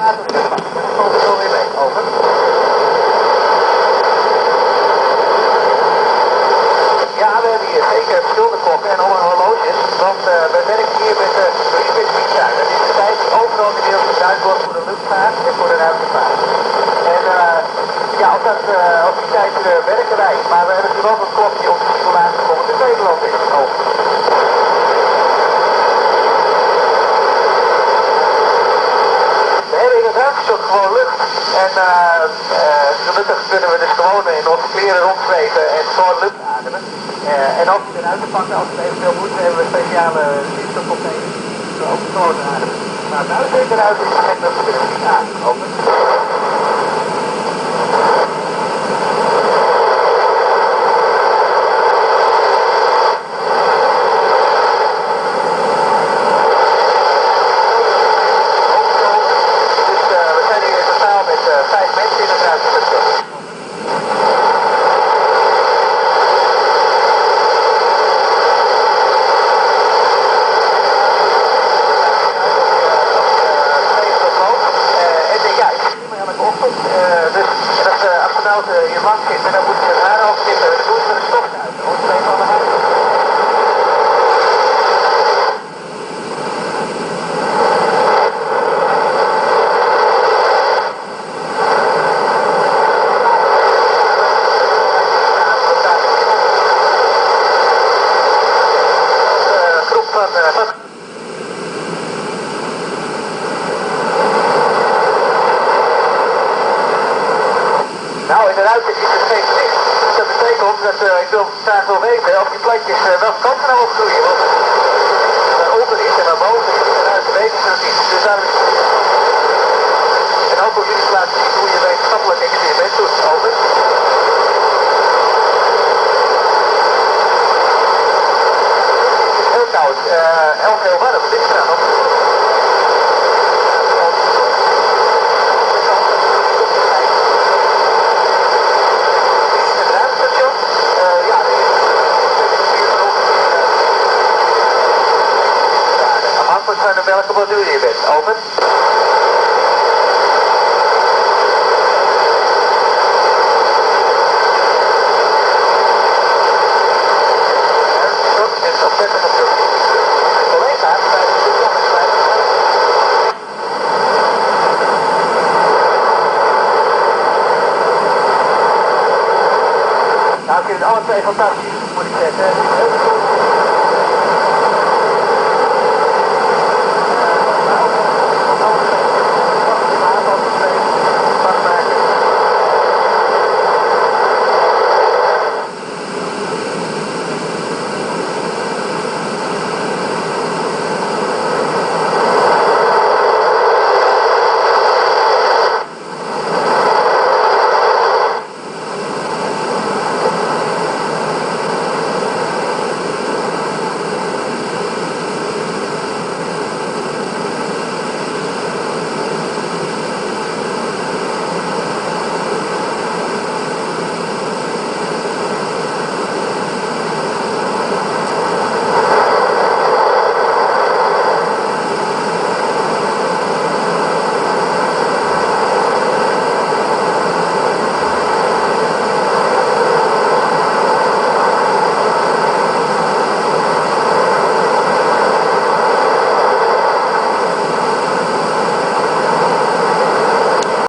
Komt zo weer mee, over. Ja, we hebben hier zeker verschillende klokken en allemaal horloges, want we werken hier met de Spitsvliegtuig. Dat is de tijd die overal in de wereld gebruikt wordt voor de luchtvaart en voor de ruimtevaart. En ja, op die tijd werken wij, maar we hebben natuurlijk ook een klok die op de simulatie komt in Nederland is. Over. Ook gewoon lucht en gelukkig kunnen we dus gewoon in onze kleren rondzweven en gewoon lucht ademen. En ook in de ruimtepakken, als we eventueel moeten, hebben we speciale stikstofcontainers die we ook gewoon ademen. Maar buiten in de ruimte is het echt dat we kunnen niet ademen. Over. Je mag zitten, dan moet je met haar over zitten. Dan doen ze een stofzuiger. Dan moet je even aan de hand. Groep van nou, in de ruimte is het geen licht. Dus dat betekent ook dat ik wil graag wel weten of die plantjes welke kant ze nou op groeien. Want daaronder is en daarboven is in de ruimte weten ze dat niet. Dus daar is en ook voor jullie laten zien hoe je wetenschappelijk experiment doet. Over. Het is heel koud. Heel warm. Wat is er aan? Van welke module je bent. Over. En zo verder natuurlijk. Collega's bij de nou, ik vind het alle twee fantastisch, moet ik zeggen.